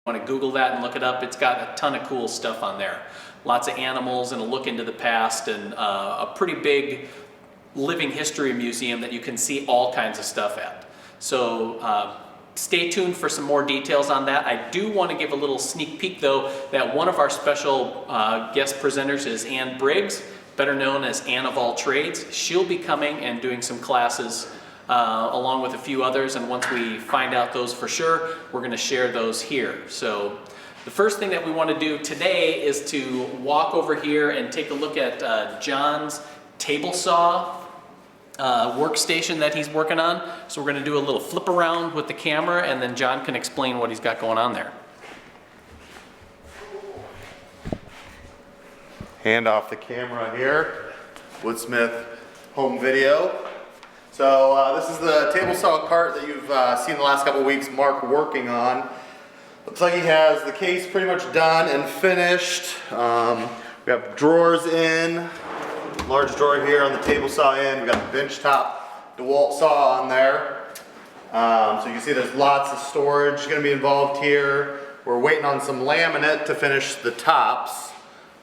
Want to Google that and look it up. It's got a ton of cool stuff on there. Lots of animals and a look into the past, and a pretty big living history museum that you can see all kinds of stuff at. So stay tuned for some more details on that. I do want to give a little sneak peek though that one of our special guest presenters is Ann Briggs, better known as Ann of All Trades. She'll be coming and doing some classes along with a few others, and once we find out those for sure, we're going to share those here. So the first thing that we want to do today is to walk over here and take a look at John's table saw workstation that he's working on. So we're going to do a little flip around with the camera, and then John can explain what he's got going on there. Hand off the camera here. Woodsmith home video. So this is the table saw cart that you've seen the last couple of weeks Mark working on. Looks like he has the case pretty much done and finished. We have drawers in, large drawer here on the table saw end. We got the bench top DeWalt saw on there. So you can see there's lots of storage going to be involved here. We're waiting on some laminate to finish the tops,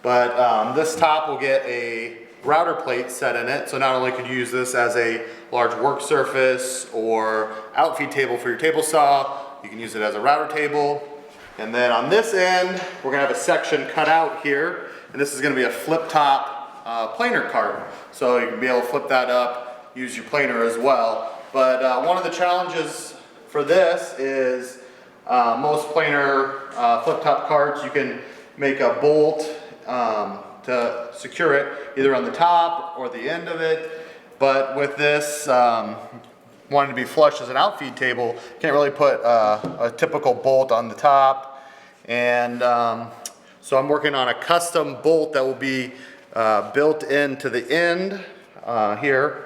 but this top will get a router plate set in it, so not only could you use this as a large work surface or outfeed table for your table saw, you can use it as a router table. And then on this end, we're gonna have a section cut out here, and this is gonna be a flip top planer cart. So you can be able to flip that up, use your planer as well. But one of the challenges for this is most planer flip top carts, you can make a bolt to secure it either on the top or the end of it. But with this wanting to be flush as an outfeed table, can't really put a typical bolt on the top. And so I'm working on a custom bolt that will be built into the end here.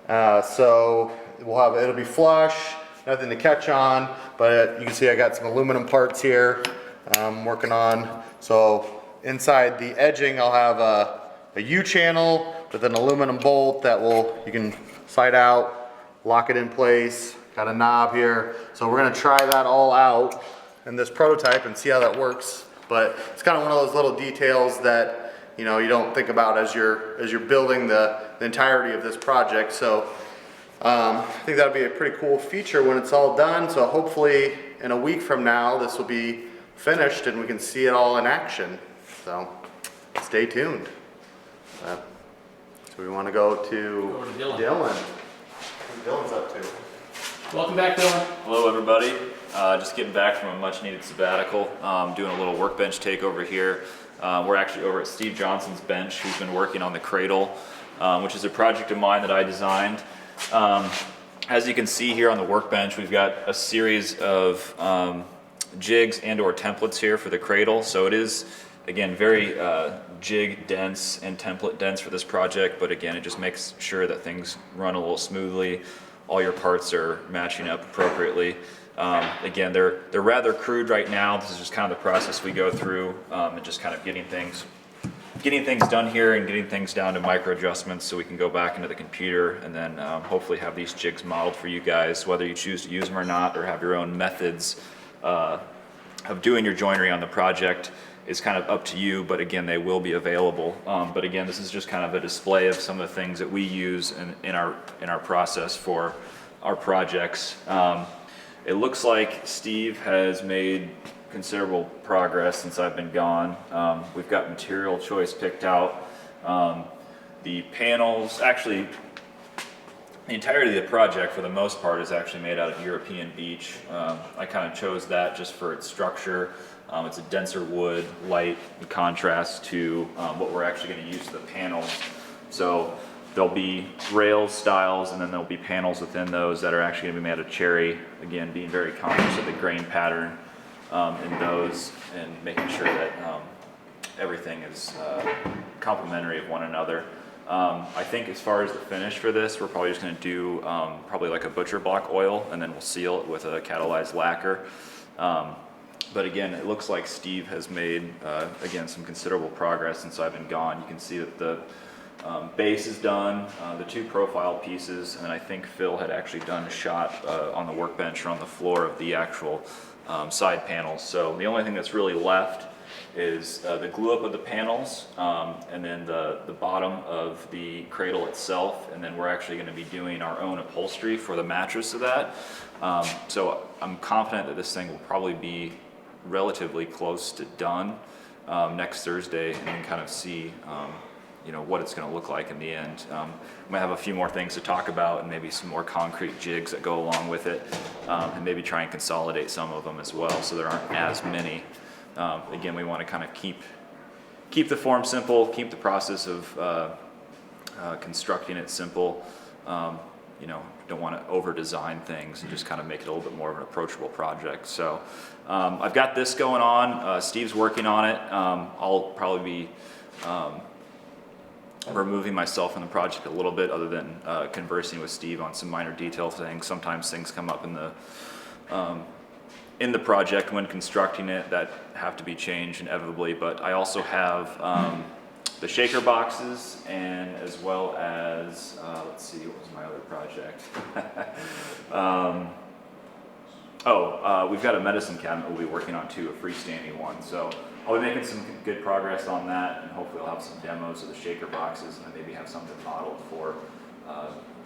So it'll be flush, nothing to catch on, but you can see I got some aluminum parts here I'm working on. So inside the edging, I'll have a U-channel with an aluminum bolt that you can slide out, lock it in place, got a knob here. So we're gonna try that all out in this prototype and see how that works. But it's kind of one of those little details that you don't think about as you're building the entirety of this project. So I think that'll be a pretty cool feature when it's all done. So hopefully in a week from now, this will be finished and we can see it all in action. So stay tuned. So we want to go to Dylan. What Dylan's up to. Welcome back, Dylan. Hello, everybody. Just getting back from a much-needed sabbatical. Doing a little workbench takeover here. We're actually over at Steve Johnson's bench, who's been working on the Cradle, which is a project of mine that I designed. As you can see here on the workbench, we've got a series of jigs and/or templates here for the Cradle. So it is, again, very jig dense and template dense for this project, but again, it just makes sure that things run a little smoothly. All your parts are matching up appropriately. Again, they're rather crude right now. This is just kind of the process we go through, and just kind of getting things done here and getting things down to micro adjustments so we can go back into the computer and then hopefully have these jigs modeled for you guys, whether you choose to use them or not, or have your own methods of doing your joinery on the project is kind of up to you, but again, they will be available. But again, this is just kind of a display of some of the things that we use in our process for our projects. It looks like Steve has made considerable progress since I've been gone. We've got material choice picked out. The panels, actually, the entirety of the project for the most part is actually made out of European beech. I kind of chose that just for its structure. It's a denser wood, light in contrast to what we're actually going to use for the panels. So there'll be rails styles, and then there'll be panels within those that are actually going to be made of cherry. Again, being very conscious of the grain pattern in those and making sure that everything is complementary of one another. I think as far as the finish for this, we're probably just going to do probably like a butcher block oil, and then we'll seal it with a catalyzed lacquer. But again, it looks like Steve has made, again, some considerable progress since I've been gone. You can see that the base is done, the two profile pieces, and I think Phil had actually done a shot on the workbench or on the floor of the actual side panels. So the only thing that's really left is the glue up of the panels, and then the bottom of the cradle itself, and then we're actually going to be doing our own upholstery for the mattress of that. So I'm confident that this thing will probably be relatively close to done next Thursday, and then kind of see you know, what it's going to look like in the end. We might have a few more things to talk about, and maybe some more concrete jigs that go along with it, and maybe try and consolidate some of them as well, so there aren't as many. Again, we want to kind of keep the form simple, keep the process of constructing it simple. You know, don't want to over design things, and just kind of make it a little bit more of an approachable project. So I've got this going on. Steve's working on it. I'll probably be removing myself from the project a little bit, other than conversing with Steve on some minor detail things. Sometimes things come up in the project when constructing it that have to be changed inevitably, but I also have the shaker boxes, and as well as, let's see, what was my other project? We've got a medicine cabinet we'll be working on too, a freestanding one. So I'll be making some good progress on that, and hopefully I'll have some demos of the shaker boxes, and then maybe have something modeled for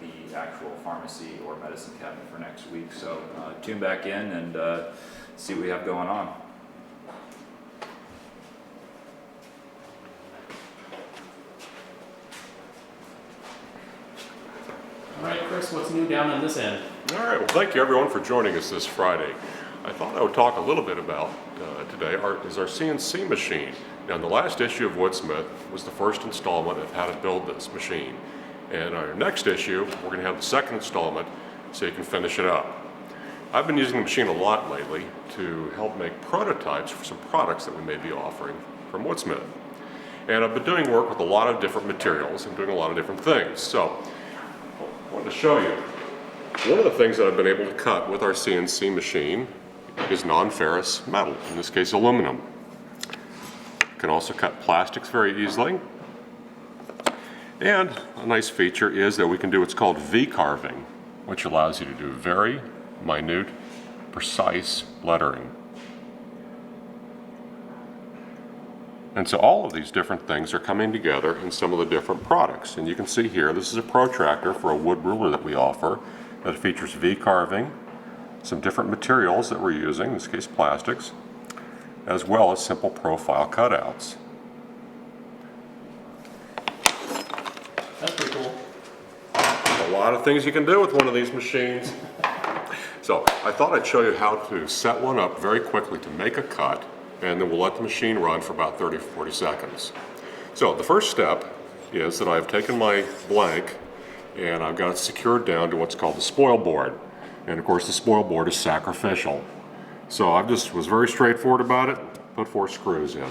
the actual pharmacy or medicine cabinet for next week. So tune back in and see what we have going on. All right, Chris, what's new down on this end? All right, well, thank you everyone for joining us this Friday. I thought I would talk a little bit about today our CNC machine. Now, the last issue of Woodsmith was the first installment of how to build this machine. And our next issue, we're going to have the second installment so you can finish it up. I've been using the machine a lot lately to help make prototypes for some products that we may be offering from Woodsmith. And I've been doing work with a lot of different materials and doing a lot of different things. So I wanted to show you. One of the things that I've been able to cut with our CNC machine is non-ferrous metal, in this case aluminum. You can also cut plastics very easily. And a nice feature is that we can do what's called V-carving, which allows you to do very minute, precise lettering. And so all of these different things are coming together in some of the different products. And you can see here, this is a protractor for a wood ruler that we offer that features V-carving, some different materials that we're using, in this case plastics, as well as simple profile cutouts. That's pretty cool. A lot of things you can do with one of these machines. So I thought I'd show you how to set one up very quickly to make a cut, and then we'll let the machine run for about 30 or 40 seconds. So the first step is that I've taken my blank and I've got it secured down to what's called the spoil board. And of course the spoil board is sacrificial. So I just was very straightforward about it, put 4 screws in.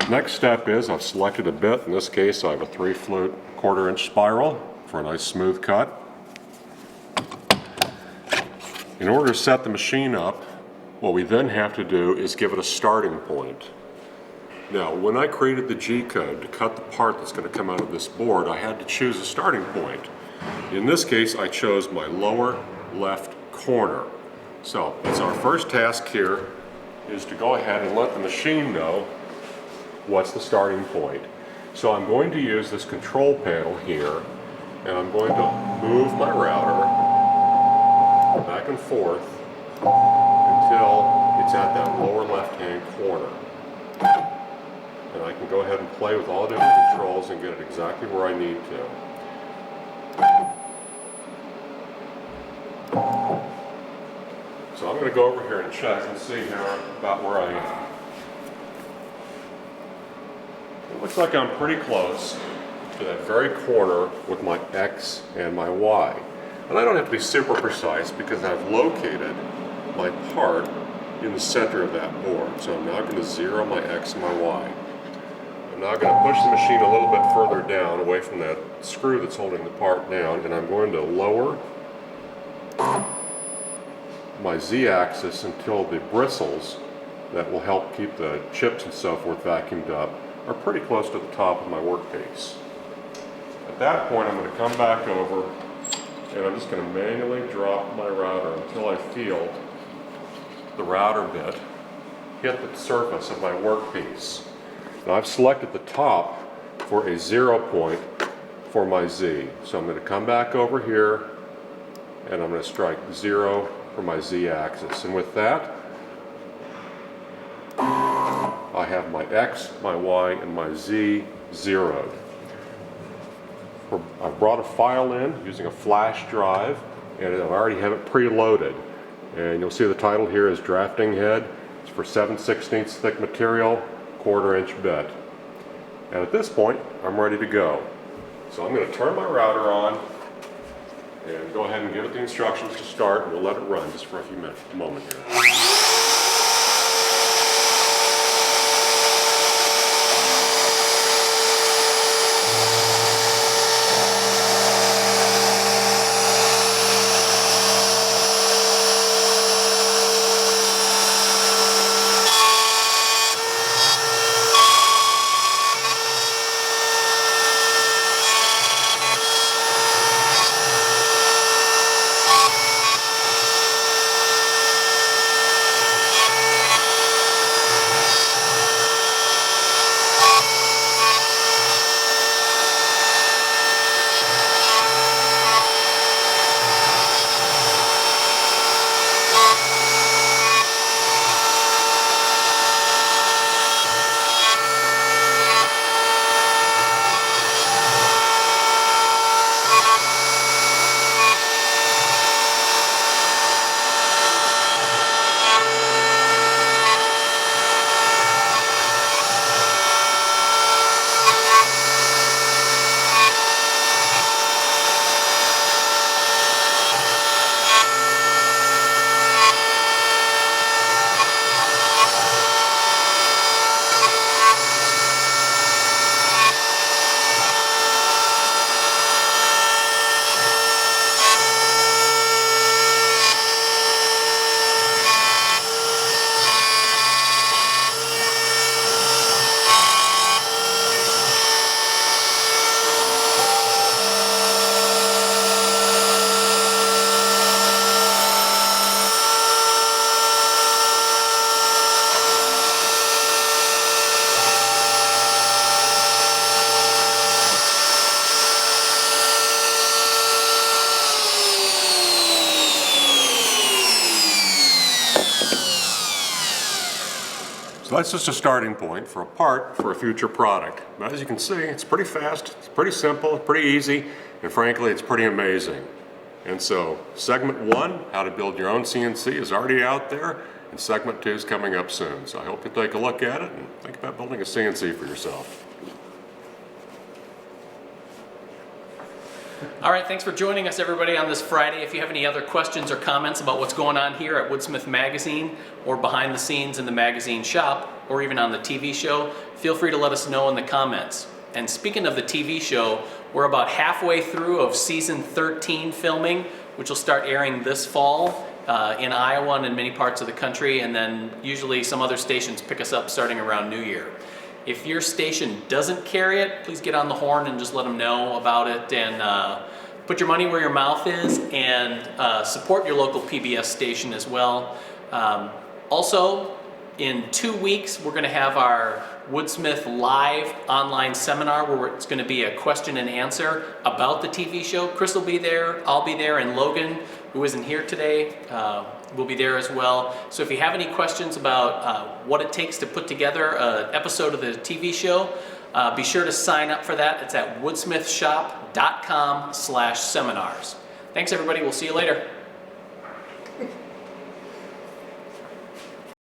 Next step is I've selected a bit. In this case I have a 3-flute 1/4 inch spiral for a nice smooth cut. In order to set the machine up, what we then have to do is give it a starting point. Now, when I created the G-code to cut the part that's going to come out of this board, I had to choose a starting point. In this case, I chose my lower left corner. So, it's our first task here is to go ahead and let the machine know what's the starting point. So I'm going to use this control panel here, and I'm going to move my router back and forth until it's at that lower left-hand corner. And I can go ahead and play with all the different controls and get it exactly where I need to. So I'm going to go over here and check and see here about where I am. It looks like I'm pretty close to that very corner with my X and my Y. And I don't have to be super precise because I've located my part in the center of that board. So I'm now going to zero my X and my Y. I'm now going to push the machine a little bit further down away from that screw that's holding the part down, and I'm going to lower my Z-axis until the bristles that will help keep the chips and so forth vacuumed up are pretty close to the top of my workpiece. At that point, I'm going to come back over and I'm just going to manually drop my router until I feel the router bit hit the surface of my workpiece. Now I've selected the top for a 0 point for my Z. So I'm going to come back over here and I'm going to strike 0 for my Z axis. And with that, I have my X, my Y, and my Z zeroed. I've brought a file in using a flash drive, and I already have it preloaded. And you'll see the title here is Drafting Head. It's for 7/16 thick material, 1/4 inch bit. And at this point, I'm ready to go. So I'm going to turn my router on and go ahead and give it the instructions to start, and we'll let it run just for a few minutes, a moment here. So that's just a starting point for a part for a future product. But as you can see, it's pretty fast, it's pretty simple, pretty easy, and frankly, it's pretty amazing. And so, segment 1, how to build your own CNC, is already out there, and segment 2 is coming up soon. So I hope you take a look at it and think about building a CNC for yourself. All right, thanks for joining us, everybody, on this Friday. If you have any other questions or comments about what's going on here at Woodsmith Magazine, or behind the scenes in the magazine shop, or even on the TV show, feel free to let us know in the comments. And speaking of the TV show, we're about halfway through of season 13 filming, which will start airing this fall in Iowa and in many parts of the country, and then usually some other stations pick us up starting around New Year. If your station doesn't carry it, please get on the horn and just let them know about it, and put your money where your mouth is, and support your local PBS station as well. Also, in 2 weeks, we're going to have our Woodsmith Live online seminar where it's going to be a question and answer about the TV show. Chris will be there, I'll be there, and Logan, who isn't here today, will be there as well. So if you have any questions about what it takes to put together an episode of the TV show, be sure to sign up for that. It's at woodsmithshop.com/seminars. Thanks, everybody. We'll see you later.